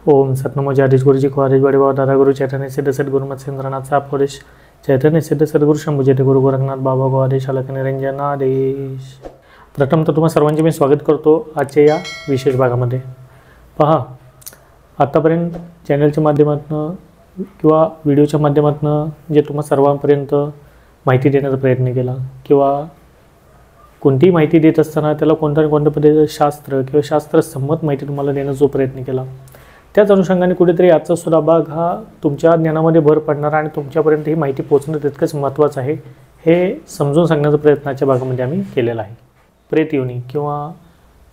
ओम सतनमो जगदीश गुरुजी को हरीश बड़े बाबा दादा गुरु चैतन्य सिद्ध सद्गुरु मत सिंद्रनाथ साहब हरीश चैतन्य सिद्ध सद्गुरु शंभू जयते गुरु गोरखनाथ बाबा को आदेश अलक निरंजन आदेश। प्रथम तर तुम्हा सर्वांचे मी स्वागत करतो आजच्या या विशेष भागामध्ये। पहा, आतापर्यंत चॅनलच्या माध्यमातून किंवा व्हिडिओच्या माध्यमातून जे तुम्हा सर्वांपर्यंत माहिती देण्याचा प्रयत्न केला किंवा कोणतीही माहिती देत असताना त्याला कोणत्या ना कोणत्या पद्धतीचं शास्त्र किंवा शास्त्रसंमत माहिती तुम्हाला देण्याचा जो प्रयत्न केला, त्याच अनुषंगाने कुठेतरी आजचा सुद्धा भाग हा तुमच्या ज्ञानामध्ये भर पडणार आणि तुमच्यापर्यंत ही माहिती पोहोचणं तितकंच महत्त्वाचं आहे हे समजून सांगण्याचा प्रयत्नाच्या भागामध्ये आम्ही केलेला आहे। प्रेत योनी किंवा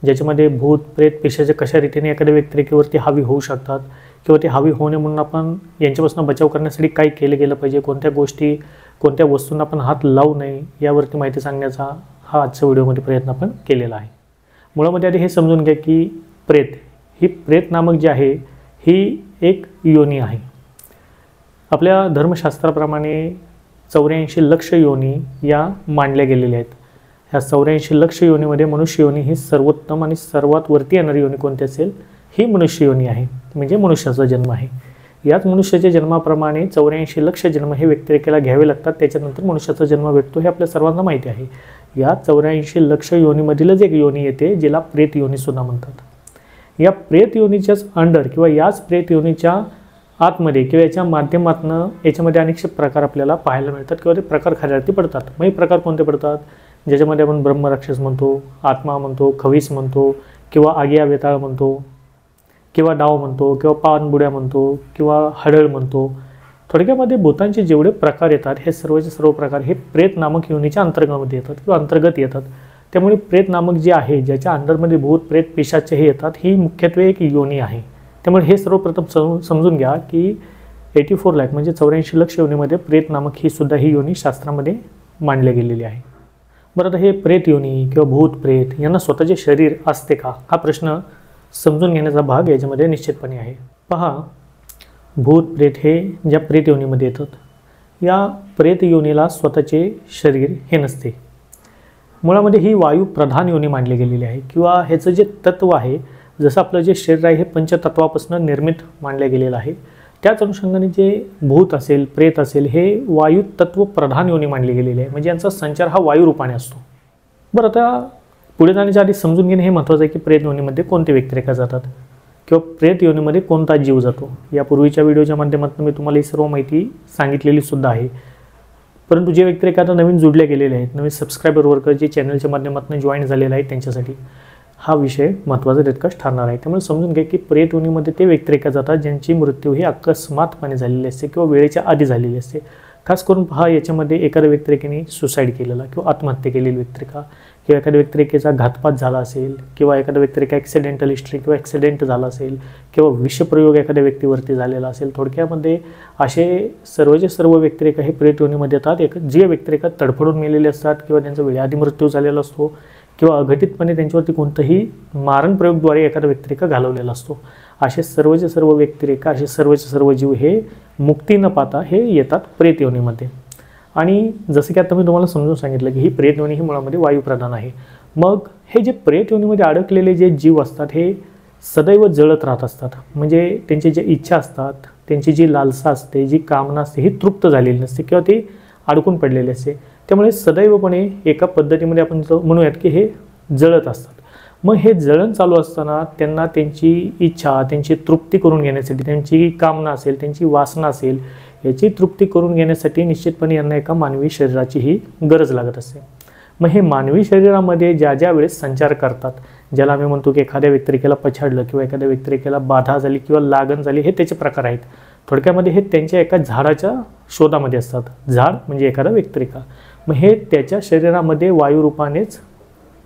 ज्याच्यामध्ये भूत प्रेत पिशाचे कशा रीतीने एखाद्या व्यक्तिरेखेवरती हावी होऊ शकतात किंवा ते हावी होऊ नये म्हणून आपण यांच्यापासून बचाव करण्यासाठी काय केलं गेलं पाहिजे, कोणत्या गोष्टी कोणत्या वस्तूंना आपण हात लावू नये यावरती माहिती सांगण्याचा हा आजच्या व्हिडिओमध्ये प्रयत्न आपण केलेला आहे। मुळामध्ये आधी हे समजून घ्या की प्रेत नामक जे आहे ही एक योनी आहे। आपल्या धर्मशास्त्राप्रमाणे 84 लक्ष योनी या मांडल्या गेलेल्या आहेत। ह्या 84 लक्ष योनीमध्ये मनुष्य योनी ही सर्वोत्तम आणि सर्वात वरती येणारी योनी कोणती असेल ही मनुष्य योनी आहे, म्हणजे मनुष्याचा जन्म आहे। याच मनुष्याच्या जन्माप्रमाणे 84 लक्ष जन्म हे व्यक्तिरेखेला घ्यावे लागतात, त्याच्यानंतर मनुष्याचा जन्म भेटतो हे आपल्या सर्वांना माहिती आहे। या 84 लक्ष योनीमधीलच एक योनी येते जिला प्रेत योनी सुद्धा म्हणतात। या प्रेत योनीच्याच अंडर किंवा याच प्रेत योनीच्या आतमध्ये किंवा याच्या माध्यमातून याच्यामध्ये अनेक प्रकार आपल्याला पाहायला मिळतात किंवा ते प्रकार खाली पडतात। मग हे प्रकार कोणते पडतात, ज्याच्यामध्ये आपण ब्रह्मराक्षस म्हणतो, आत्मा म्हणतो, खवीस म्हणतो किंवा आगिया वेताळ म्हणतो किंवा डाव म्हणतो किंवा पानबुड्या म्हणतो किंवा हडळ म्हणतो। थोडक्यामध्ये भूतांचे जेवढे प्रकार येतात हे सर्वचे सर्व प्रकार हे प्रेत नामक योनीच्या अंतर्गतामध्ये येतात किंवा अंतर्गत येतात। त्यामुळे प्रेत नामक जे आहे ज्याच्या अंडरमध्ये भूत प्रेत पिशाचे हे येतात ही मुख्यत्वे एक योनी आहे। त्यामुळे हे सर्वप्रथम समजून घ्या की 84 लाख म्हणजे 84 लक्ष योनीमध्ये प्रेत नामक ही सुद्धा ही योनी शास्त्रामध्ये मांडली गेलेली आहे। बरं, आता हे प्रेत योनी किंवा भूत प्रेत यांना स्वतःचे शरीर असते का हा प्रश्न समजून घेण्याचा भाग याच्यामध्ये निश्चितपणे आहे। पहा, भूत प्रेत हे ज्या प्रेत योनीमध्ये येतात या प्रेत योनीला स्वतःचे शरीर हे नसते। मुळामध्ये ही वायू प्रधान योनी मानली गेलेली आहे किंवा ह्याचं जे तत्व आहे, जसं आपलं जे शरीर आहे हे पंचतत्वापासून निर्मित मानलं गेलेलं आहे, त्याच अनुषंगाने जे भूत असेल प्रेत असेल हे वायू तत्व प्रधान योनी मानली गेलेली आहे, म्हणजे यांचा संचार हा वायू रूपाने असतो। बरं, आता पुढे जाण्याच्या आधी समजून घेणे हे महत्त्वाचं आहे की प्रेत योनीमध्ये कोणते व्यक्तिरेखा जातात किंवा प्रेत योनीमध्ये कोणता जीव जातो। यापूर्वीच्या व्हिडिओच्या माध्यमातून मी तुम्हाला ही सर्व माहिती सांगितलेली सुद्धा आहे, परंतु जे व्यक्तिरेखा आता नवीन जुडले गेलेले आहेत, नवीन सबस्क्रायबर वर्कर जे चॅनलच्या माध्यमातून जॉईन झालेले आहेत त्यांच्यासाठी हा विषय महत्त्वाचा तितकाच ठरणार आहे। त्यामुळे समजून घ्या की प्रेत योनीमध्ये ते व्यक्तिरेखा जातात ज्यांची मृत्यू ही अकस्मातपणे झालेली असते किंवा वेळेच्या आधी झालेली असते। खास करून पहा, याच्यामध्ये एखाद्या व्यक्तिरेखेने सुसाईड केलेला किंवा आत्महत्या केलेली व्यक्तिरेखा किंवा एखाद्या व्यक्तिरेखेचा घातपात झाला असेल किंवा एखाद्या व्यक्तिरेखा ॲक्सिडेंटल हिस्ट्री किंवा ॲक्सिडेंट झाला असेल किंवा विषप्रयोग एखाद्या व्यक्तीवरती झालेला असेल, थोडक्यामध्ये असे सर्वचे सर्व व्यक्तिरेखा हे प्रेत योनीमध्ये येतात। जे व्यक्तिरेखा तडफडून मेलेले असतात किंवा त्यांचा वेळेआधी मृत्यू झालेला असतो किंवा अघटितपणे त्यांच्यावरती कोणतंही मारण प्रयोगद्वारे एखादा व्यक्तिरेखा घालवलेला असतो, असे सर्वचे सर्व व्यक्तिरेखा असे सर्वचे सर्व जीव हे मुक्ती न पाहता हे येतात प्रेत योनीमध्ये। आणि जसं की आता मी तुम्हाला समजून सांगितलं की ही प्रेत योनी ही मुळामध्ये वायुप्रधान आहे। मग हे जे प्रेत योनीमध्ये अडकलेले जे जीव असतात हे सदैव जळत राहत असतात, म्हणजे त्यांची जी इच्छा असतात, त्यांची जी लालसा असते, जी कामना असते ही तृप्त झालेली नसते किंवा ती अडकून पडलेली असते। त्यामुळे सदैवपणे एका पद्धतीमध्ये आपण म्हणूयात की हे जळत असतात। मग हे जळण चालू असताना त्यांना त्यांची इच्छा त्यांची तृप्ती करून घेण्यासाठी, त्यांची कामना असेल त्यांची वासना असेल याची तृप्ती करून घेण्यासाठी निश्चितपणे यांना एका मानवी शरीराची ही गरज लागत असते। मग हे मानवी शरीरामध्ये ज्या ज्या वेळेस संचार करतात, ज्याला आम्ही म्हणतो की एखाद्या व्यक्तिरेखेला पछाडलं किंवा एखाद्या व्यक्तिरेखेला बाधा झाली किंवा लागण झाली, हे त्याचे प्रकार आहेत। थोडक्यामध्ये हे त्यांच्या एका झाडाच्या शोधामध्ये असतात। झाड म्हणजे एखादा व्यक्तिरेखा, मग हे त्याच्या शरीरामध्ये वायुरूपानेच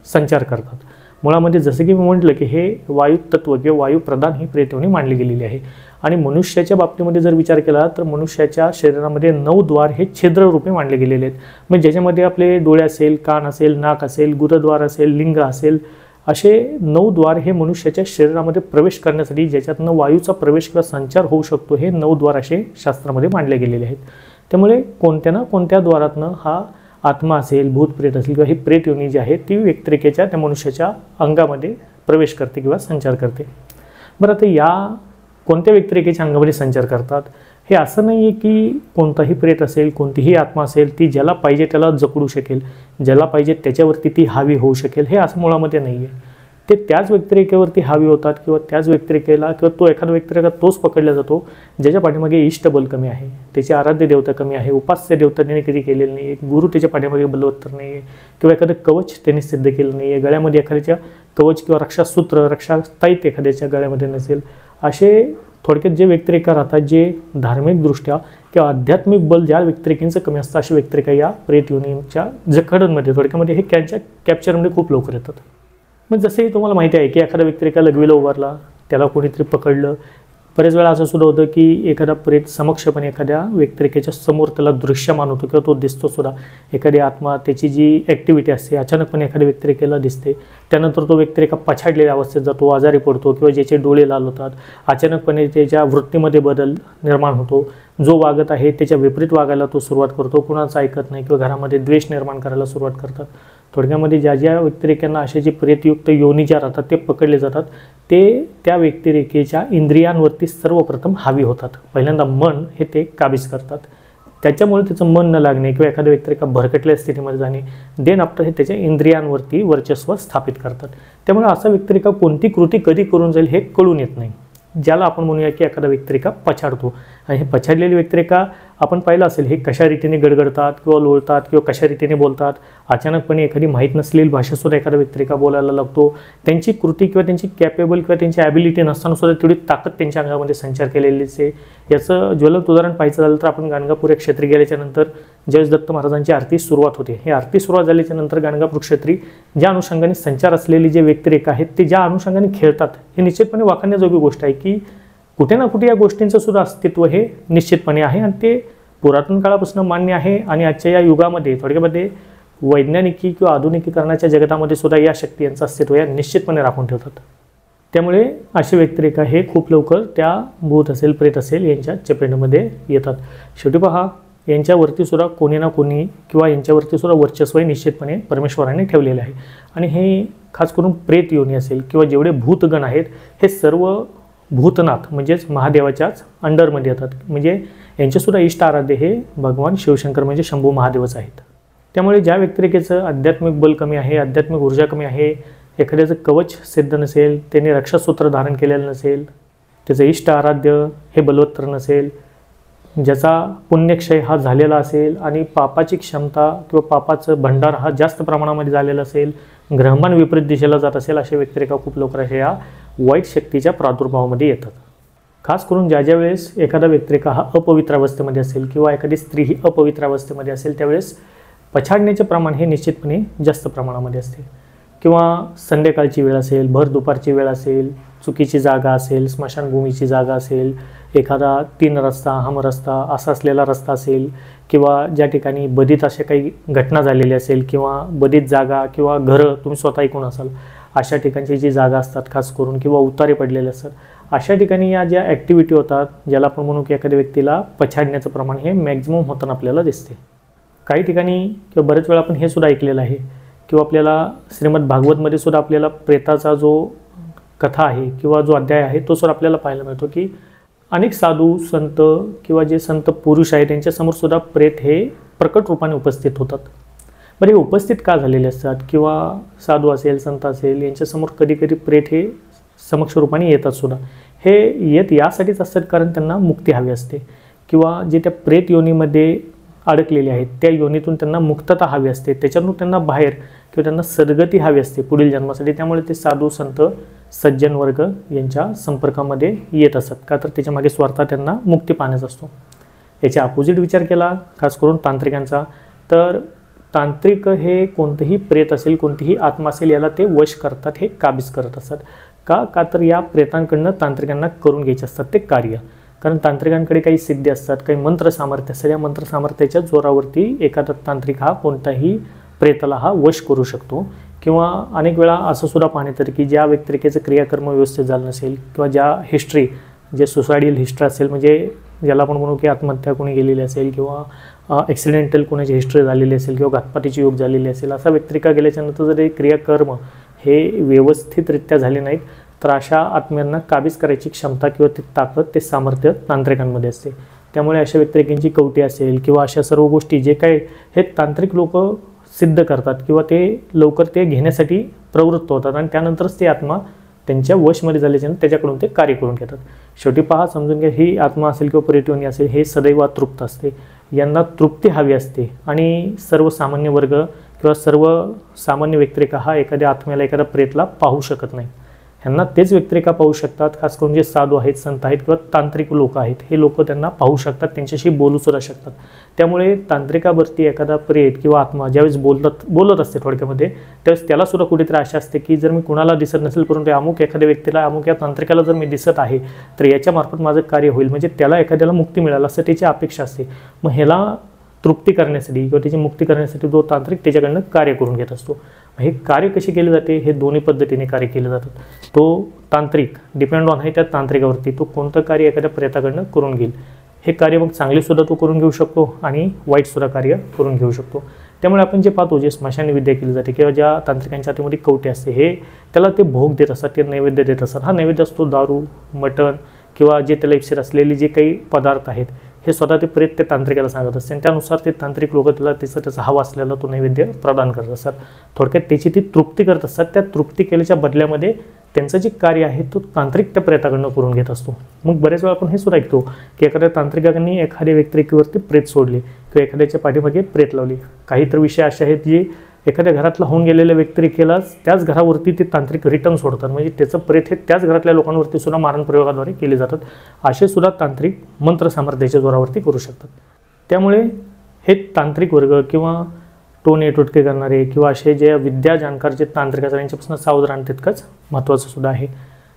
संचार करतात। मुळामध्ये जसं की मी म्हटलं की हे वायू तत्व किंवा वायू प्रधान ही प्रेत योनी मांडली गेलेली आहे। आणि मनुष्याच्या बाबतीमध्ये जर विचार केला तर मनुष्याच्या शरीरामध्ये 9 द्वार हे छिद्ररूपे मांडले गेलेले आहेत, म्हणजे ज्याच्यामध्ये आपले डोळे असेल, कान असेल, नाक असेल, गुदद्वार असेल, लिंग असेल, असे 9 द्वार हे मनुष्याच्या शरीरामध्ये प्रवेश करण्यासाठी ज्याच्यातनं वायूचा प्रवेश किंवा संचार होऊ शकतो हे 9 द्वार असे शास्त्रामध्ये मांडले गेलेले आहेत। त्यामुळे कोणत्या ना कोणत्या द्वारातनं हा आत्मा असेल, भूत प्रेत असेल किंवा ही प्रेत योनी जी आहे ती व्यक्तिरेखेच्या त्या मनुष्याच्या अंगामध्ये प्रवेश करते किंवा संचार करते। बरं, आता या कोणत्या व्यक्तिरेखेच्या अंगामध्ये संचार करतात. हे असं नाही आहे की कोणताही प्रेत असेल, कोणतीही आत्मा असेल ती ज्याला पाहिजे त्याला जकडू शकेल, ज्याला पाहिजे त्याच्यावरती ती हावी होऊ शकेल, हे असं मुळामध्ये नाही आहे. ते त्याच व्यक्तिरेखेवरती हावी होतात किंवा त्याच व्यक्तिरेखेला किंवा तो एखादा व्यक्तिरेखा तोच पकडला जातो ज्याच्या पाठीमागे इष्टबल कमी आहे, त्याची आराध्य देवता कमी आहे, उपास्य देवता त्याने कधी केलेली नाही आहे, गुरु त्याच्या पाठीमागे बलवत्तर नाही आहे किंवा एखादं कवच त्याने सिद्ध केलं नाही आहे, गळ्यामध्ये एखाद्याच्या कवच किंवा रक्षासूत्र रक्षाताईत एखाद्याच्या गळ्यामध्ये नसेल, असे थोडक्यात जे व्यक्तिरेखा राहतात जे धार्मिकदृष्ट्या किंवा आध्यात्मिक बल ज्या व्यक्तिरेखेचं कमी असतं अशी व्यक्तिरेखा या प्रेत योनीच्या जखडांमध्ये थोडक्यामध्ये हे कॅप्चरमध्ये खूप लवकर येतात. मग जसंही तुम्हाला माहिती आहे की एखादा व्यक्तिरेखा लघवीला उभारला, त्याला कोणीतरी पकडलं. बरेच वेळा असं सुद्धा होतं की एखादा प्रेत समक्षपणे एखाद्या व्यक्तिरेखेच्या समोर त्याला दृश्यमान होतो किंवा तो दिसतो सुद्धा. एखादी आत्मा त्याची जी ॲक्टिव्हिटी असते अचानकपणे एखाद्या व्यक्तिरेखेला दिसते, त्यानंतर तो व्यक्तिरेखा पछाडलेल्या अवस्थेत जातो, आजारी पडतो किंवा ज्याचे डोळे लाल होतात, अचानकपणे त्याच्या वृत्तीमध्ये बदल निर्माण होतो, जो वागत आहे त्याच्या विपरीत वागायला तो सुरुवात करतो, कुणाचं ऐकत नाही किंवा घरामध्ये द्वेष निर्माण करायला सुरुवात करतात. थोडक्यामध्ये ज्या ज्या व्यक्तिरेखांना असे जे प्रेतयुक्त योनी ज्या राहतात ते पकडले जातात ते त्या व्यक्तिरेखेच्या इंद्रियांवरती सर्वप्रथम हावी होतात. पहिल्यांदा मन हे ते काबीज करतात, त्याच्यामुळे त्याचं मन न लागणे किंवा एखाद्या व्यक्तिरेखा भरकटल्या स्थितीमध्ये जाणे, देन आफ्टर हे त्याच्या इंद्रियांवरती वर्चस्व स्थापित करतात. त्यामुळे असा व्यक्तिरेखा कोणती कृती कधी करून जाईल हे कळून येत नाही, ज्याला आपण म्हणूया की एखादा व्यक्तिरेखा पछाडतो. आणि हे पछाडलेली व्यक्तिरेखा आपण पाहिलं असेल हे कशा रीतीने गडगडतात किंवा लोळतात किंवा कशा रीतीने बोलतात. अचानकपणे एखादी माहीत नसलेली भाषेसुद्धा एखादा व्यक्तिरेखा बोलायला लागतो. त्यांची कृती किंवा त्यांची कॅपेबल किंवा त्यांची ॲबिलिटी नसताना सुद्धा तेवढी ताकद त्यांच्या अंगामध्ये संचार केलेलीच आहे. याचं ज्वलंत उदाहरण पाहायचं झालं तर आपण गाणगापूर या क्षेत्री गेल्याच्या नंतर ज्यावेळेस दत्त महाराजांची आरती सुरुवात होते, ही आरती सुरुवात झाल्याच्या नंतर गाणगापूर क्षेत्री ज्या अनुषंगाने संचार असलेली जे व्यक्तिरेखा आहेत ते ज्या अनुषंगाने खेळतात हे निश्चितपणे वाखाणण्याजोगी गोष्ट आहे की कुठे ना कुठे या गोष्टींचं सुद्धा अस्तित्व हे निश्चितपणे आहे आणि ते पुरातन काळापासून मान्य आहे. आणि आजच्या या युगामध्ये थोडक्यामध्ये वैज्ञानिकी किंवा आधुनिकीकरणाच्या जगतामध्ये सुद्धा या शक्ती यांचं अस्तित्व या निश्चितपणे राखून ठेवतात. त्यामुळे अशी व्यक्तिरेखा हे खूप लवकर त्या भूत असेल प्रेत असेल यांच्या चपेटीमध्ये येतात. शेवटी पहा यांच्यावरती सुद्धा कोणी ना कोणी किंवा यांच्यावरती सुद्धा वर्चस्व निश्चितपणे परमेश्वराने ठेवलेले आहे. आणि हे खास करून प्रेत योनी असेल किंवा जेवढे भूतगण आहेत हे सर्व भूतनाथ म्हणजेच महादेवाच्याच अंडरमध्ये येतात. म्हणजे यांचेसुद्धा इष्ट आराध्य हे भगवान शिवशंकर म्हणजे शंभू महादेवच आहेत. त्यामुळे ज्या व्यक्तिरेखेचं आध्यात्मिक बल कमी आहे, आध्यात्मिक ऊर्जा कमी आहे, एखाद्याचं कवच सिद्ध नसेल, त्याने रक्षासूत्र धारण केलेलं नसेल, त्याचं इष्ट आराध्य हे बलवत्तर नसेल, ज्याचा पुण्यक्षय हा झालेला असेल आणि पापाची क्षमता किंवा पापाचं भंडार हा जास्त प्रमाणामध्ये झालेला असेल, ग्रहमान विपरीत दिशेला जात असेल, अशा व्यक्तिरेखा खूप लवकर अशा या वाईट शक्तीच्या प्रादुर्भावामध्ये येतात. खास करून ज्या ज्या वेळेस एखादा व्यक्तिरेखा हा अपवित्र अवस्थेमध्ये असेल किंवा एखादी स्त्री ही अपवित्र अवस्थेमध्ये असेल त्यावेळेस पछाडण्याचे प्रमाण हे निश्चितपणे जास्त प्रमाणामध्ये असते. किंवा संध्याकाळची वेळ असेल, भर दुपारची वेळ असेल, चुकीची जागा असेल, स्मशानभूमीची जागा असेल, एखादा 3 रस्ता हमरस्ता असा असलेला रस्ता असेल किंवा ज्या ठिकाणी बधित अशा काही घटना झालेली असेल किंवा बधित जागा किंवा घरं तुम्ही स्वतः ऐकून असाल अशा ठिकाणची जी जागा असतात खास करून किंवा उतारे पडलेले असतात अशा ठिकाणी या ज्या ॲक्टिव्हिटी होतात ज्याला आपण म्हणू की एखाद्या व्यक्तीला पछाडण्याचं प्रमाण हे मॅक्झिमम होताना आपल्याला दिसते. काही ठिकाणी किंवा बरेच वेळा आपण हे सुद्धा ऐकलेलं आहे किंवा आपल्याला श्रीमद भागवतमध्ये सुद्धा आपल्याला प्रेताचा जो कथा आहे किंवा जो अध्याय आहे तो सुद्धा आपल्याला पाहायला मिळतो की अनेक साधू संत किंवा जे संत पुरुष आहेत त्यांच्यासमोर सुद्धा प्रेत हे प्रकट रूपाने उपस्थित होतात. बरे उपस्थित का झालेले असतात किंवा साधू असेल संत असेल यांच्यासमोर कधी कधी प्रेत हे समक्ष रूपाने येतात सुद्धा. हे येत यासाठीच असतात कारण त्यांना मुक्ती हवी असते किंवा जे त्या प्रेत योनीमध्ये अडकलेले आहेत त्या योनीतून त्यांना मुक्तता हवी असते, त्याच्यातून त्यांना बाहेर किंवा त्यांना सद्गती हवी असते पुढील जन्मासाठी. त्यामुळे ते साधू संत सज्जन वर्ग यांच्या संपर्कामध्ये येत असतात का तर त्याच्यामागे स्वार्थ त्यांना मुक्ती पाहण्याचा असतो. याच्या अपोजिट विचार केला खास करून तांत्रिकांचा तर तांत्रिक हे कोणतेही प्रेत असेल कोणतीही आत्मा असेल याला ते वश करतात, हे काबीज करत असतात. का तर या प्रेतांकडनं तांत्रिकांना करून घ्यायचे असतात ते कार्य. कारण तांत्रिकांकडे काही सिद्धी असतात, काही मंत्र सामर्थ्य असतात. या मंत्र सामर्थ्याच्या जोरावरती एखादा तांत्रिक हा कोणताही प्रेताला हा वश करू शकतो. किंवा अनेक वेळा असं सुद्धा पाहण्यात येतं की ज्या व्यक्तिरेखेचं क्रियाकर्म व्यवस्थित झालं नसेल किंवा ज्या हिस्ट्री जे सुसायडियल हिस्ट्री असेल म्हणजे ज्याला आपण म्हणू की आत्महत्या कोणी गेलेली असेल किंवा ॲक्सिडेंटल कोणाची हिस्ट्री झालेली असेल किंवा घातपातीची योग झालेली असेल असा व्यक्तिरेखा गेल्याच्यानंतर जर हे क्रियाकर्म हे व्यवस्थितरित्या झाले नाहीत तर अशा आत्म्यांना काबीज करायची क्षमता किंवा ती ताकद, ते सामर्थ्य तांत्रिकांमध्ये असते. त्यामुळे अशा व्यतिरेकांची कवटी असेल किंवा अशा सर्व गोष्टी जे काही हे तांत्रिक लोक सिद्ध करतात किंवा ते लवकर ते घेण्यासाठी प्रवृत्त होतात आणि त्यानंतरच ते आत्मा त्यांच्या वशमध्ये झाल्याच्यानं त्याच्याकडून ते कार्य करून घेतात. शेवटी पहा, समजून घ्या, ही आत्मा असेल किंवा प्रेतयोनी असेल हे सदैव अतृप्त असते. यांना तृप्ती हवी असते आणि सर्वसामान्य वर्ग किंवा सर्वसामान्य व्यतिरेक हा एखाद्या आत्म्याला, एखाद्या प्रेतला पाहू शकत नाही. ह्यांना तेच व्यतिरेका पाहू शकतात. खास करून जे साधू आहेत, संत आहेत किंवा तांत्रिक लोक आहेत, हे लोक त्यांना पाहू शकतात, त्यांच्याशी बोलूसुद्धा शकतात. त्यामुळे तांत्रिकावरती एखादा प्रेत किंवा आत्मा ज्यावेळेस बोलत असते थोडक्यामध्ये, त्यावेळेस त्याला सुद्धा कुठेतरी आशा असते की जर मी कुणाला दिसत नसेल परंतु अमुक एखाद्या व्यक्तीला, अमुक या तांत्रिकाला जर मी दिसत आहे तर याच्यामार्फत माझं कार्य होईल, म्हणजे त्याला एखाद्याला मुक्ती मिळालं असं त्याची अपेक्षा असते. मग ह्याला तृप्ती करण्यासाठी किंवा त्याची मुक्ती करण्यासाठी तो तांत्रिक त्याच्याकडनं कार्य करून घेत असतो. हे कार्य कसे केले जाते? हे दोन्ही पद्धतीने कार्य केले जातात. तो तांत्रिक डिपेंड ऑन आहे त्या तांत्रिकावरती, तो कोणतं कार्य एखाद्या प्रेताकडनं करून घेईल. हे कार्य मग चांगलेसुद्धा तो करून घेऊ शकतो आणि वाईटसुद्धा कार्य करून घेऊ शकतो. त्यामुळे आपण जे पाहतो, जे स्मशानी विद्या केली जाते किंवा ज्या तांत्रिकांच्या हातामध्ये कवटे असते, हे त्याला ते भोग देत असतात, ते नैवेद्य देत असतात. हा नैवेद्य असतो दारू, मटण किंवा जे त्याला इप्सिर असलेले जे काही पदार्थ आहेत, हे स्वतः ते प्रेत त्या तांत्रिकाला सांगत असते आणि त्यानुसार ते तांत्रिक लोक त्याला त्याचा हवा असलेला तो नैवेद्य प्रदान करत असतात. थोडक्यात त्याची ती तृप्ती करत असतात. त्या तृप्ती केल्याच्या बदल्यामध्ये त्यांचं जे कार्य आहे तो तांत्रिक त्या प्रेताकडनं करून घेत असतो. मग बरेच वेळा आपण हे सुद्धा ऐकतो की एखाद्या तांत्रिकांनी एखाद्या व्यतिरेकीवरती प्रेत सोडले किंवा एखाद्याच्या पाठीमागे प्रेत लावली. काही तर विषय असे आहेत जे एखाद्या घरातला होऊन गेलेल्या व्यतिरेकीलाच त्याच घरावरती ते तांत्रिक रिटर्न सोडतात, म्हणजे त्याचं प्रेत हे त्याच घरातल्या लोकांवरती सुद्धा मारण प्रयोगाद्वारे केले जातात. असे सुद्धा तांत्रिक मंत्र सामर्थ्याच्या जोरावरती करू शकतात. त्यामुळे हे तांत्रिक वर्ग किंवा टोने टोटके करणारे किंवा असे जे विद्या जाणकार जे तांत्रिक असतात यांच्यापासून सावध राहणं तितकंच महत्त्वाचं सुद्धा आहे.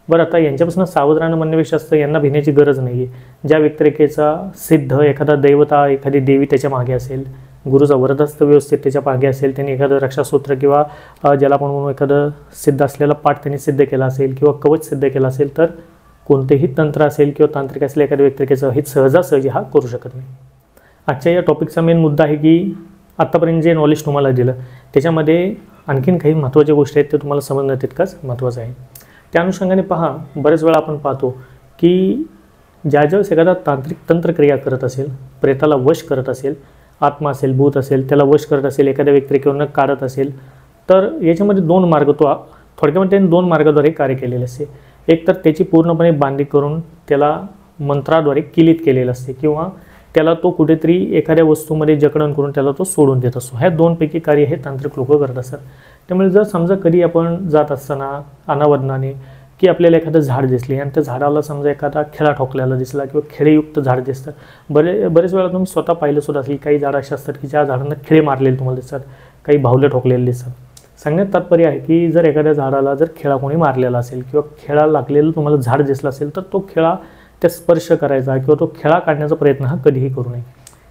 बरं, आता यांच्यापासून सावध राहणं म्हणण्यापेक्षा असतं यांना भिण्याची गरज नाही आहे. ज्या व्यतिरेकेचा सिद्ध एखादा दैवता, एखादी देवी त्याच्या मागे असेल, गुरुचा वरदहस्त व्यवस्थित त्याच्या मागे असेल, त्यांनी एखादं रक्षासूत्र किंवा ज्याला आपण म्हणून एखादं सिद्ध असलेला पाठ त्यांनी सिद्ध केला असेल किंवा कवच सिद्ध केला असेल, तर कोणतेही तंत्र असेल किंवा तांत्रिक असेल एखाद्या व्यतिरेकेचं हे सहजासहजी हा करू शकत नाही. आजच्या या टॉपिकचा मेन मुद्दा आहे की आत्तापर्यंत जे नॉलेज तुम्हाला दिलं त्याच्यामध्ये आणखीन काही महत्त्वाच्या गोष्टी आहेत ते तुम्हाला समजणं तितकंच महत्त्वाचं आहे. त्या अनुषंगाने पहा, बरेच वेळा आपण पाहतो की ज्यावेळेस एखादा तांत्रिक तंत्रक्रिया करत असेल, प्रेताला वश करत असेल, आत्मा असेल, भूत असेल, त्याला वश करत असेल, एखाद्या व्यतिरेकीवरनं काढत असेल, तर याच्यामध्ये दोन मार्ग, तो थोडक्यामध्ये त्यांनी दोन मार्गाद्वारे कार्य केलेले असते. एक तर त्याची पूर्णपणे बांधणी करून त्याला मंत्राद्वारे किलीत केलेलं असते किंवा त्याला तो कुठेतरी एखाद्या वस्तूमध्ये जकडण करून त्याला तो सोडून देत असतो. ह्या दोनपैकी कार्य हे तांत्रिक लोक करत असतात. त्यामुळे जर समजा कधी आपण जात असताना अनावधानाने की आपल्याला एखादं झाड दिसले आणि त्या झाडाला समजा एखादा खिळा ठोकलेला दिसला किंवा खिळेयुक्त झाड दिसतं, बरेच वेळा तुम्ही स्वतः पाहिलं सुद्धा असेल, काही झाडं अशी असतात की ज्या झाडांना खिळे मारलेले तुम्हाला दिसतात, काही भावले ठोकलेले दिसतात. सांगण्यात तात्पर्य आहे की जर एखाद्या झाडाला जर खिळा कोणी मारलेला असेल किंवा खिळा लागलेलं तुम्हाला झाड दिसलं असेल, तर तो खिळा त्या स्पर्श करायचा किंवा तो खिळा काढण्याचा प्रयत्न हा कधीही करू नये.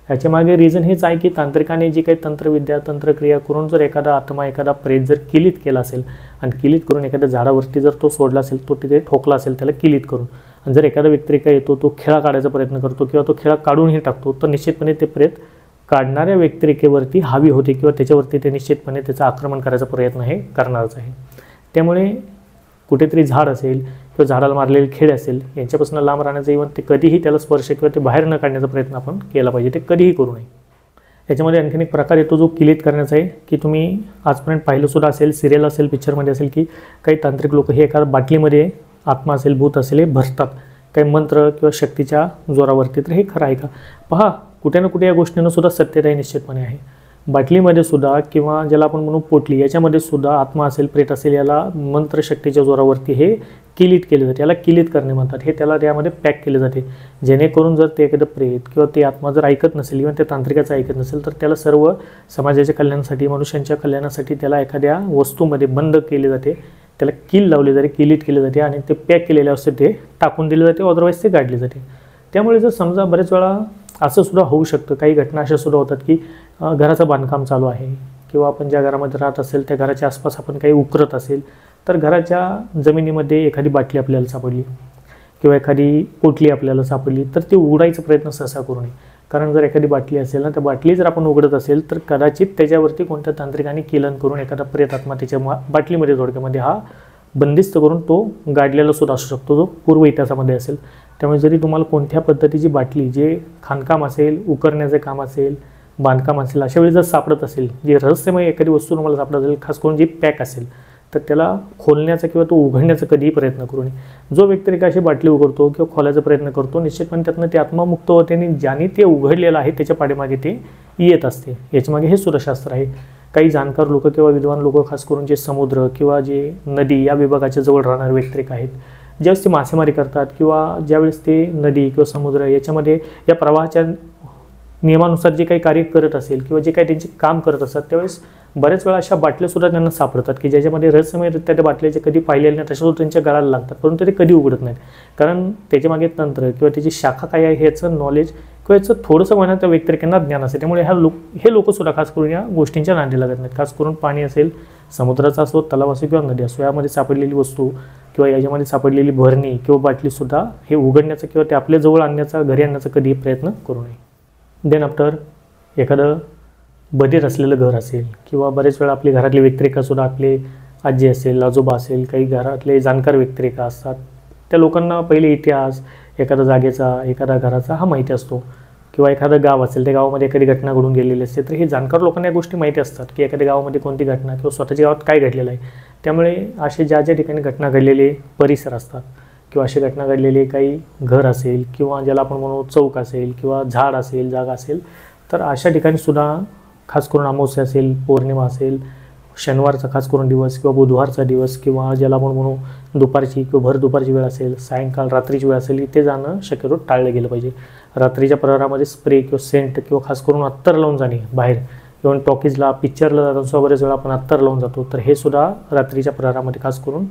याच्यामागे रिझन हेच आहे की तांत्रिकाने जी काही तंत्रविद्या, तंत्रक्रिया करून जर एखादा आत्मा, एखादा प्रेत जर किलीत केला असेल आणि किलीत करून एखाद्या झाडावरती जर तो सोडला असेल, तो तिथे ठोकला असेल त्याला किलीत करून, आणि जर एखादा व्यतिरेक येतो तो खिळा काढायचा प्रयत्न करतो किंवा तो खिळा काढूनही टाकतो, तर निश्चितपणे ते प्रेत काढणाऱ्या व्यतिरेकेवरती हावी होते किंवा त्याच्यावरती ते निश्चितपणे त्याचं आक्रमण करायचा प्रयत्न हे करणारच आहे. त्यामुळे कुठेतरी झाड असेल किंवा झाडाला मारलेले खिळे असेल यांच्यापासून लांब राहण्याचं, इव्हन ते कधीही त्याला स्पर्श किंवा ते बाहेर न काढण्याचा प्रयत्न आपण केला पाहिजे, ते कधीही करू नये. याच्यामध्ये आणखीन एक प्रकार येतो जो किलीत करण्याचा आहे की तुम्ही आजपर्यंत पाहिलंसुद्धा असेल, सिरियल असेल, पिक्चरमध्ये असेल की काही तांत्रिक लोक हे एका बाटलीमध्ये आत्मा असेल, भूत असेल हे भरतात काही मंत्र किंवा शक्तीच्या जोरावरती. तर हे खरं आहे का? पहा, कुठे ना कुठे या गोष्टीनं सुद्धा सत्यता निश्चितपणे आहे. बाटलीमध्ये सुद्धा किंवा ज्याला आपण म्हणू पोटली, याच्यामध्ये सुद्धा आत्मा असेल, प्रेत असेल, याला मंत्रशक्तीच्या जोरावरती हे किलीत केले जाते. याला किलीत करणे म्हणतात. हे त्याला त्यामध्ये पॅक केले जाते, जेणेकरून जर ते एखादं प्रेत किंवा ते आत्मा जर ऐकत नसेल किंवा त्या तांत्रिकाचं ऐकत नसेल, तर त्याला सर्व समाजाच्या कल्याणासाठी, मनुष्यांच्या कल्याणासाठी त्याला एखाद्या वस्तूमध्ये बंद केले जाते, त्याला कील लावली जाते, किलीत केले जाते आणि ते पॅक केलेले असते ते टाकून दिले जाते, अदरवाईज ते गाडले जाते. त्यामुळे जर समजा बरेच वेळा असं सुद्धा होऊ शकतं, काही घटना अशा सुद्धा होतात की घराचं बांधकाम चालू आहे किंवा आपण ज्या घरामध्ये राहत असेल त्या घराच्या आसपास आपण काही उकरत असेल, तर घराच्या जमिनीमध्ये एखादी बाटली आपल्याला सापडली किंवा एखादी पोटली आपल्याला सापडली, तर ती उघडायचा प्रयत्न सहसा करू नये. कारण जर एखादी बाटली असेल ना, त्या बाटली जर आपण उघडत असेल तर कदाचित त्याच्यावरती कोणत्या तांत्रिकाने किलन करून एखादा प्रेत आत्मा त्याच्या बाटलीमध्ये थोडक्यामध्ये हा बंदिस्त करून तो गाडलेला सुद्धा असू शकतो, जो पूर्व इतिहासामध्ये असेल. त्यामुळे जरी तुम्हाला कोणत्या पद्धतीची बाटली, जे खाणकाम असेल, उकरण्याचे काम असेल, बांधकाम असेल, अशा वेळी जर सापडत असेल, जे रहस्यमय एखादी वस्तू तुम्हाला सापडत असेल, खास करून जी पॅक असेल, तर त्याला खोलण्याचा किंवा तो उघडण्याचा कधीही प्रयत्न करू नये. जो व्यक्ती अशी बाटली उघडतो किंवा खोलायचा प्रयत्न करतो, निश्चितपणे त्यातनं ते आत्मामुक्त होते आणि ज्याने ते उघडलेलं आहे त्याच्या पाठीमागे ते येत असते. याच्यामागे हे सुद्धा शास्त्र आहे. काही जाणकार लोक किंवा विद्वान लोक, खास करून जे समुद्र किंवा जे नदी या विभागाच्या जवळ राहणारे व्यक्तिरेखा आहेत, ज्यावेळेस ते मासेमारी करतात किंवा ज्यावेळेस ते नदी किंवा समुद्र याच्यामध्ये या प्रवाहाच्या नियमानुसार जे काही कार्य करत असेल किंवा जे काही त्यांचे काम करत असतात, त्यावेळेस बऱ्याच वेळा अशा बाटल्यासुद्धा त्यांना सापडतात की ज्याच्यामध्ये रहस्यमयरित्या त्या बाटल्याचे कधी पाहिलेले नाही, तशासुद्धा त्यांच्या गळाला लागतात, परंतु ते कधी उघडत नाहीत. कारण त्याच्यामागे तंत्र किंवा त्याची शाखा काय आहे ह्याचं नॉलेज किंवा याचं थोडंसं म्हणा त्या व्यक्तिरेखांना ज्ञान असते. त्यामुळे हे लोकसुद्धा खास करून या गोष्टींच्या नादी लागत नाहीत. खास करून पाणी असेल, समुद्राचा असो, तलाव असो किंवा नदी असो, यामध्ये सापडलेली वस्तू किंवा याच्यामध्ये सापडलेली भरणी किंवा बाटलीसुद्धा हे उघडण्याचा किंवा ते आपल्या जवळ आणण्याचा, घरी आणण्याचा कधीही प्रयत्न करू नये. देन आफ्टर एखादं बधीर असलेलं घर असेल किंवा बरेच वेळा आपली घरातली व्यक्तिरेखासुद्धा, आपले आजी असेल, आजोबा असेल, काही घरातले जाणकार व्यक्तिरेखा असतात, त्या लोकांना पहिले इतिहास एखाद्या जागेचा, एखाद्या घराचा हा माहिती असतो. किंवा एखादं गाव असेल, त्या गावामध्ये एखादी घटना घडून गेलेली असते, तर हे जाणकार लोकांना या गोष्टी माहिती असतात की एखाद्या गावामध्ये कोणती घटना किंवा स्वतःच्या गावात काय घडलेलं आहे. त्यामुळे असे ज्या ठिकाणी घटना घडलेले परिसर असतात किंवा अशी घटना घडलेले काही घर असेल किंवा ज्याला आपण म्हणू चौक असेल किंवा झाड असेल, जागा असेल, तर अशा ठिकाणीसुद्धा खास करून अमावस्या असेल, पौर्णिमा असेल, शनिवारचा खास करून दिवस किंवा बुधवारचा दिवस किंवा ज्याला आपण म्हणू दुपारची किंवा भर दुपारची वेळ असेल, सायंकाळ रात्रीची वेळ असेल, इथे जाणं शक्यतो टाळलं गेलं पाहिजे. रात्रीच्या प्रहरामध्ये स्प्रे किंवा सेंट किंवा खास करून अत्तर लावून जाणे बाहेर, किंवा टॉकीजला, पिक्चरला जाताना बरेच वेळा आपण अत्तर लावून जातो, तर हे सुद्धा रात्रीच्या प्रहरामध्ये खास करून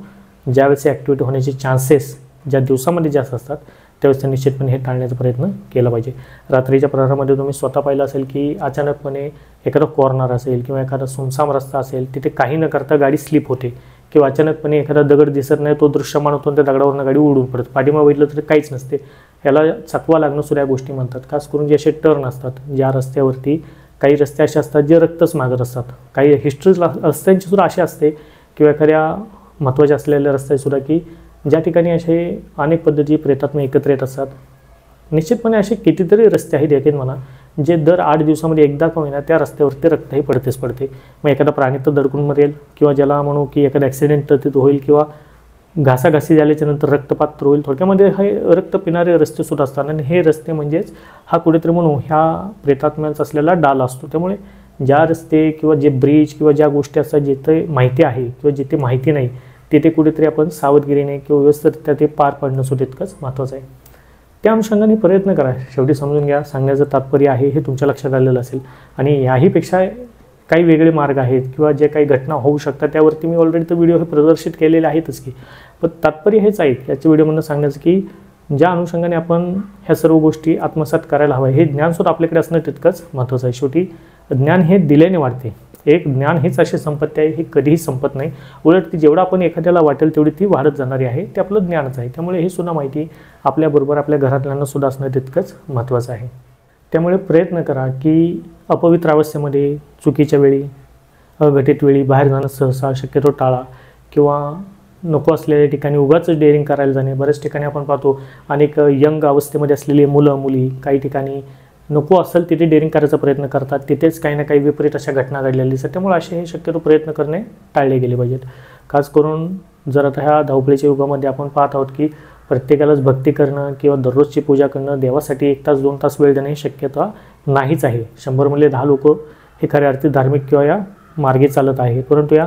ज्यावेळेस ॲक्टिव्हिटी होण्याचे चान्सेस ज्या दिवसामध्ये जास्त असतात त्यावेळेस ते निश्चितपणे हे टाळण्याचा प्रयत्न केला पाहिजे. रात्रीच्या प्रहरामध्ये तुम्ही स्वतः पाहिलं असेल की अचानकपणे एखादा कॉर्नर असेल किंवा एखादा सुनसाम रस्ता असेल, तिथे काही न करता गाडी स्लिप होते किंवा अचानकपणे एखादा दगड दिसत नाही, तो दृश्यमान होतो आणि त्या दगडावरनं गाडी उडून पडते. पाठीमागे बघितलं तर काहीच नसते. याला चकवा लागणं सुद्धा या गोष्टी म्हणतात. खास करून जे असे टर्न असतात, ज्या रस्त्यावरती काही रस्ते असे असतात जे रक्तच मागत असतात, काही हिस्ट्री रस्त्यांची सुद्धा अशी असते किंवा एखाद्या महत्त्वाच्या असलेल्या रस्त्यासुद्धा की ज्या ठिकाणी असे अनेक पद्धती प्रेतात्मा एकत्र येत असतात. निश्चितपणे असे कितीतरी रस्ते आहेत एक म्हणा, जे दर 8 दिवसामध्ये एकदा का होईना त्या रस्त्यावरती रक्तही पडतेच पडते. मग एखादा प्राणी तर दडकून मरेल किंवा ज्याला म्हणू की एखादा ॲक्सिडेंट तर तिथं होईल किंवा घासाघासी झाल्याच्या नंतर रक्तपात तर होईल. थोडक्यामध्ये हे रक्त पिणारे रस्तेसुद्धा असतात आणि हे रस्ते म्हणजेच हा कुठेतरी म्हणू ह्या प्रेतात्म्यांचा असलेला डाल असतो. त्यामुळे ज्या रस्ते किंवा जे ब्रिज किंवा ज्या गोष्टी असतात जिथे माहिती आहे किंवा जिथे माहिती नाही, तिथे कुठेतरी आपण सावधगिरीने किंवा व्यवस्थितरित्या ते पार पाडणं सुद्धा तितकंच महत्त्वाचं आहे. त्या अनुषंगाने प्रयत्न करा. शेवटी समजून घ्या, सांगण्याचं तात्पर्य आहे हे तुमच्या लक्षात आलेलं असेल. आणि याहीपेक्षा काही वेगळे मार्ग आहेत किंवा जे काही घटना होऊ शकतात त्यावरती मी ऑलरेडी तर व्हिडिओ हे प्रदर्शित केलेले आहेतच की, पण तात्पर्य हेच आहे याच्या व्हिडिओमधून सांगण्याचं की ज्या अनुषंगाने आपण ह्या सर्व गोष्टी आत्मसात करायला हवं, हे ज्ञानसुद्धा आपल्याकडे असणं तितकंच महत्त्वाचं आहे. शेवटी ज्ञान हे दिल्याने वाढते. एक ज्ञान हीच अशी संपत्ती आहे, ही कधीही संपत नाही. उलट ती जेवढं आपण एखाद्याला वाटेल तेवढी ती वाढत जाणारी आहे. ते आपलं ज्ञानच आहे. त्यामुळे ही सुद्धा माहिती आपल्याबरोबर आपल्या घरातल्यांना सुद्धा असणं तितकंच महत्त्वाचं आहे. त्यामुळे प्रयत्न करा की अपवित्र अवस्थेमध्ये, चुकीच्या वेळी, अघटित वेळी बाहेर जाणं सहसा शक्यतो टाळा किंवा नको असलेल्या ठिकाणी उगाच डेअरिंग करायला जाणे. बऱ्याच ठिकाणी आपण पाहतो अनेक यंग अवस्थेमध्ये असलेली मुलं मुली काही ठिकाणी नको असेल तिथे डेअरिंग करायचा प्रयत्न करतात, तिथेच काही ना काही विपरीत अशा घटना घडलेल्या दिसतात. त्यामुळे असे हे शक्यतो प्रयत्न करणे टाळले गेले पाहिजेत. खास करून जर आता ह्या धावपळीच्या युगामध्ये आपण पाहत आहोत की प्रत्येकालाच भक्ती करणं किंवा दररोजची पूजा करणं, देवासाठी 1 तास 2 तास वेळ देणं ही शक्यता नाहीच आहे. 100 मधले 10 लोक हे खऱ्या अर्थी धार्मिक किंवा या मार्गे चालत आहे. परंतु या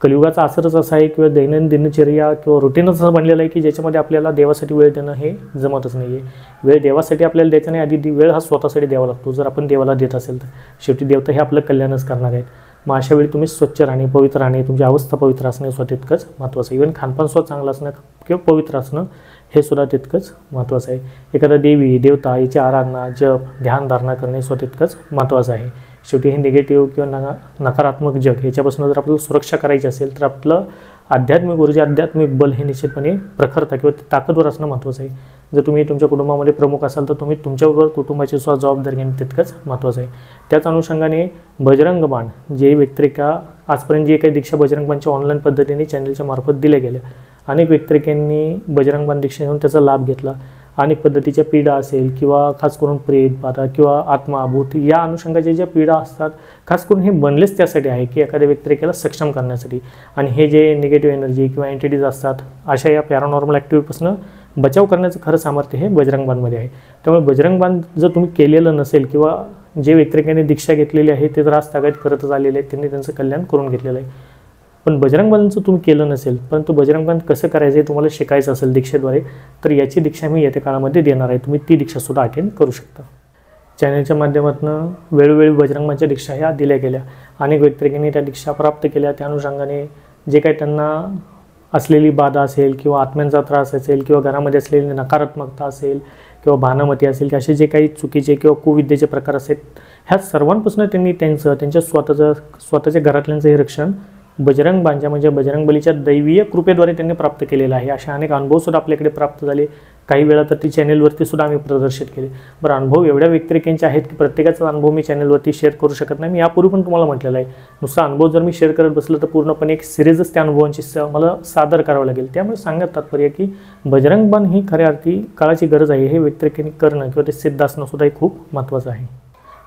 कलियुगाचा असरच असा आहे किंवा दैनंदिन दिनचर्या किंवा रुटीनच असं बनलेलं आहे की ज्याच्यामध्ये आपल्याला देवासाठी वेळ देणं हे जमतच नाही आहे. वेळ देवासाठी आपल्याला द्यायचा नाही, आधी वेळ हा स्वतःसाठी द्यावा लागतो. जर आपण देवाला देत असेल तर शेवटी देवता हे आपलं कल्याणच करणार आहेत. मग अशा वेळी तुम्ही स्वच्छ राहणे, पवित्र राहणे, तुमची अवस्था पवित्र असणे सुद्धा तितकंच महत्त्वाचं आहे. इव्हन खानपान सुद्धा चांगलं असणं किंवा पवित्र असणं हे सुद्धा तितकंच महत्त्वाचं आहे. एखादा देवी देवता याची आराधना, जप, ध्यानधारणा करणे सुद्धा तितकंच महत्त्वाचं आहे. शेवटी हे निगेटिव्ह किंवा नकारात्मक जग ह्याच्यापासून जर आपल्याला सुरक्षा करायची असेल तर आपलं आध्यात्मिक ऊर्जा, आध्यात्मिक बल हे निश्चितपणे प्रखरता किंवा ताकदवर असणं महत्त्वाचं आहे. जर तुम्ही तुमच्या कुटुंबामध्ये प्रमुख असाल तर तुम्ही तुमच्याबरोबर कुटुंबाची सुद्धा जबाबदारी घेणे तितकंच महत्त्वाचं आहे. त्याच अनुषंगाने बजरंग बाण जे व्यक्तिरेखा आजपर्यंत जे काही दीक्षा बजरंग बाणच्या ऑनलाईन पद्धतीने चॅनलच्या मार्फत दिल्या गेल्या, अनेक व्यक्तिरेक्यांनी बजरंग बाण दीक्षा घेऊन त्याचा लाभ घेतला. अनेक पद्धतीच्या पीडा असेल किंवा खास करून प्रेत बाधा किंवा आत्माभूत या अनुषंगाच्या ज्या पीडा असतात, खास करून हे बनलेच त्यासाठी आहे की एखाद्या व्यक्तिरेक्याला सक्षम करण्यासाठी. आणि हे जे निगेटिव्ह एनर्जी किंवा एंटिटीज असतात अशा या पॅरानॉर्मल ॲक्टिव्हिटीपासून बचाव करण्याचं खरं सामर्थ्य हे बजरंग बाणमध्ये आहे. त्यामुळे बजरंग बाण जर तुम्ही केलेलं नसेल किंवा जे व्यक्तिरेक्याने दीक्षा घेतलेली आहे ते त्रास तागायत करतच आलेले आहेत, त्यांनी त्यांचं कल्याण करून घेतलेलं आहे. पण बजरंग बाणचं तुम्ही केलं नसेल, परंतु बजरंग बाण कसं करायचं आहे तुम्हाला शिकायचं असेल दीक्षेद्वारे, तर याची दीक्षा मी येत्या काळामध्ये देणार आहे. तुम्ही ती दीक्षासुद्धा अटेंड करू शकता. चॅनलच्या माध्यमातून वेळोवेळी बजरंग बाणच्या दीक्षा ह्या दिल्या गेल्या. अनेक व्यक्तिरेक्यांनी त्या दीक्षा प्राप्त केल्या. त्या अनुषंगाने जे काही त्यांना असलेली बाधा असेल किंवा आत्म्यांचा त्रास असेल किंवा घरामध्ये असलेली नकारात्मकता असेल किंवा भानामती असेल की असे जे काही चुकीचे किंवा कुविद्येचे प्रकार असेल, ह्या सर्वांपासून त्यांनी त्यांच्या स्वतःच्या घरातल्यांचं हे रक्षण बजरंग बाणच्या म्हणजे बजरंग बलीच्या दैवीय कृपेद्वारे त्यांनी प्राप्त केलेलं आहे. असे अनेक अनुभवसुद्धा आपल्याकडे प्राप्त झाले. काही वेळा तर ती चॅनेलवरती सुद्धा आम्ही प्रदर्शित केले. बरं, अनुभव एवढ्या व्यक्तिरेक्यांचे आहेत की प्रत्येकाचा अनुभव मी चॅनेलवरती शेअर करू शकत नाही. मी यापूर्वी पण तुम्हाला म्हटलेलं आहे, नुसता अनुभव जर मी शेअर करत बसलं तर पूर्णपणे एक सिरीजच त्या अनुभवांची मला सादर करावं लागेल. त्यामुळे सांगत तात्पर्य की बजरंग बाण ही खऱ्या अर्थी काळाची गरज आहे. हे व्यक्तिरेक्यांनी करणं किंवा ते सिद्ध असणं सुद्धा हे खूप महत्त्वाचं आहे.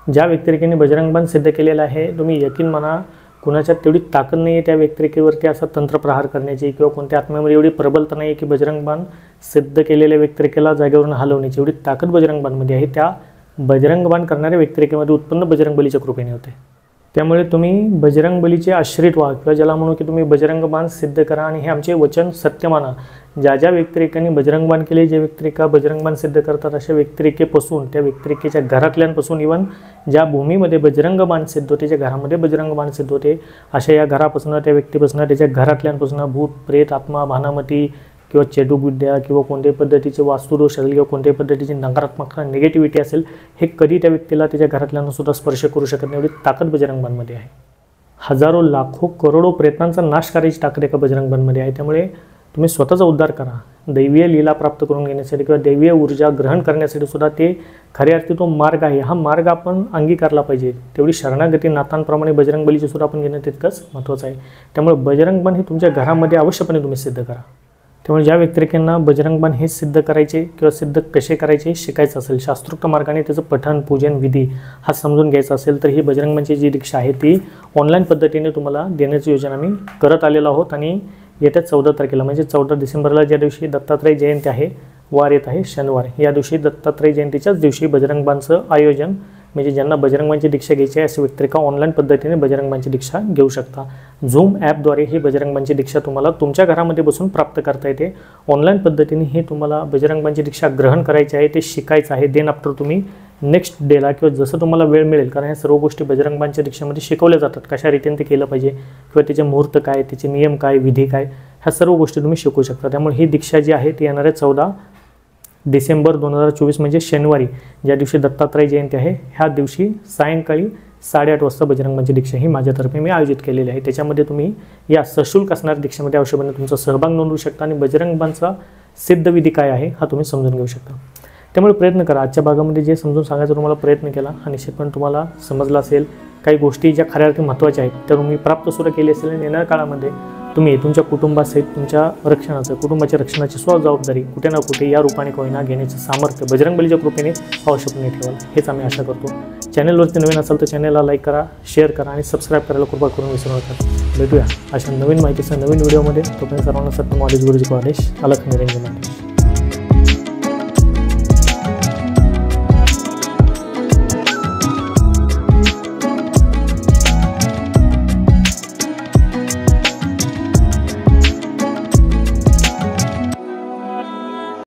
ज्या व्यक्तिरेक्यांनी बजरंग बाण सिद्ध केलेलं आहे, तुम्ही यकीन म्हणा कुणाच्यात तेवढी ताकद नाही आहे त्या व्यक्तिरेखेवरती असा तंत्रप्रहार करण्याची किंवा कोणत्या आत्म्यामध्ये एवढी प्रबलता नाही आहे की बजरंग बाण सिद्ध केलेल्या व्यक्तिरेखेला जागेवरून हलवण्याची एवढी ताकद बजरंग बाणमध्ये आहे. त्या बजरंग बाण करणाऱ्या व्यक्तिरेखेमध्ये उत्पन्न बजरंग बलीच्या कृपेने होते. त्यामुळे तुम्ही बजरंग बलीचे आश्रित व्हा किंवा ज्याला म्हणू की तुम्ही बजरंग बाण सिद्ध करा आणि हे आमचे वचन सत्य माना. ज्या ज्या व्यक्तिरेखांनी बजरंग बाण केले, जे व्यक्तिरेखा बजरंग बाण सिद्ध करतात अशा व्यक्तिरेखेपासून, त्या व्यक्तिरेखेच्या घरातल्यांपासून, इव्हन ज्या भूमीमध्ये बजरंग बाण सिद्ध होते, ज्या घरामध्ये बजरंग बाण सिद्ध होते, अशा या घरापासून, त्या व्यक्तीपासून, त्याच्या घरातल्यांपासून भूत प्रेत आत्मा भानामती किंवा चेटुविद्या किंवा कोणत्याही पद्धतीचे वास्तुदोष असेल किंवा कोणत्याही पद्धतीची नकारात्मकता निगेटिव्हिटी असेल, हे कधी त्या व्यक्तीला त्याच्या घरातल्यांना सुद्धा स्पर्श करू शकत नाही. एवढी ताकद बजरंग बाणमध्ये आहे. हजारो लाखो करोडो प्रयत्नांचा नाश करायची ताकद एका बजरंग बाणमध्ये आहे. त्यामुळे तुम्ही स्वतःचा उद्धार करा. दैवीय लीला प्राप्त करून घेण्यासाठी किंवा दैवीय ऊर्जा ग्रहण करण्यासाठी सुद्धा ते खऱ्या अर्थी तो मार्ग आहे. हा मार्ग आपण अंगीकारला पाहिजे. तेवढी शरणागती नाथांप्रमाणे बजरंग बलीची सुद्धा आपण घेणं तितकंच महत्त्वाचं आहे. त्यामुळे बजरंग बाण हे तुमच्या घरामध्ये अवश्यपणे तुम्ही सिद्ध करा. त्यामुळे ज्या व्यक्तिरेखांना बजरंग बाण हे सिद्ध करायचे किंवा सिद्ध कसे करायचे शिकायचं असेल, शास्त्रोक्त मार्गाने त्याचं पठण पूजन विधी हा समजून घ्यायचा असेल, तर ही बजरंग बाणची जी दीक्षा आहे ती ऑनलाईन पद्धतीने तुम्हाला देण्याची योजना आम्ही करत आलेलो आहोत. आणि येत्या 14 तारखेला म्हणजे 14 डिसेंबरला ज्या दिवशी दत्तात्रय जयंती आहे, वार येत आहे शनिवार, या दिवशी दत्तात्रय जयंतीच्याच दिवशी बजरंग बाणचं आयोजन, म्हणजे ज्यांना बजरंग बाणची दीक्षा घ्यायची आहे असे व्यक्तिरेखा ऑनलाईन पद्धतीने बजरंग बाणची दीक्षा घेऊ शकता. झूम ॲपद्वारे ही बजरंग बाणची दीक्षा तुम्हाला तुमच्या घरामध्ये बसून प्राप्त करता येते. ऑनलाईन पद्धतीने हे तुम्हाला बजरंग बाणची दीक्षा ग्रहण करायची आहे, ते शिकायचं आहे. देन आफ्टर तुम्ही नेक्स्ट डेला किंवा जसं तुम्हाला वेळ मिळेल, कारण ह्या सर्व गोष्टी बजरंग बाणच्या दीक्षेमध्ये शिकवल्या जातात, कशा रीतीने ते केलं पाहिजे किंवा त्याचे मुहूर्त काय, त्याचे नियम काय, विधी काय, ह्या सर्व गोष्टी तुम्ही शिकू शकता. त्यामुळे ही दीक्षा जी आहे ती येणाऱ्या 14 डिसेंबर 2024 म्हणजे शनिवारी, ज्या दिवशी दत्तात्रय जयंती आहे, ह्या दिवशी सायंकाळी 8:30 वाजता बजरंग बाणची दीक्षा ही माझ्यातर्फे मी आयोजित केलेली आहे. त्याच्यामध्ये तुम्ही या सशुल्क असणाऱ्या दीक्षेमध्ये अवश्यपणे तुमचा सहभाग नोंदवू शकता आणि बजरंग बाणचा सिद्ध विधी काय आहे हा तुम्ही समजून घेऊ शकता. त्यामुळे प्रयत्न करा. आजच्या भागामध्ये जे समजून सांगायचं तुम्हाला प्रयत्न केला आणि निश्चितपणे तुम्हाला समजलं असेल. काही गोष्टी ज्या खऱ्या अर्थी महत्त्वाच्या आहेत त्या तुम्ही प्राप्त सुद्धा केली असेल आणि येणाऱ्या काळामध्ये तुम्ही तुमच्या कुटुंबासहित तुमच्या रक्षणाचं, कुटुंबाच्या रक्षणाची जबाबदारी कुठे ना कुठे या रूपाने कोयना घेण्याचं सामर्थ्य बजरंग बलीच्या कृपेने अवश्यपणे ठेवाल, हेच आम्ही आशा करतो. चॅनलवरती नवीन असाल तर चॅनलला लाईक करा, शेअर करा आणि सबस्क्राईब करायला कृपा करून विसरू नका. भेटूया अशा नवीन माहितीसह नवीन व्हिडिओमध्ये. तोपर्यंत सर्वांना सत्य नॉलेज गुरुजी को आदेश. अलख निरंजन.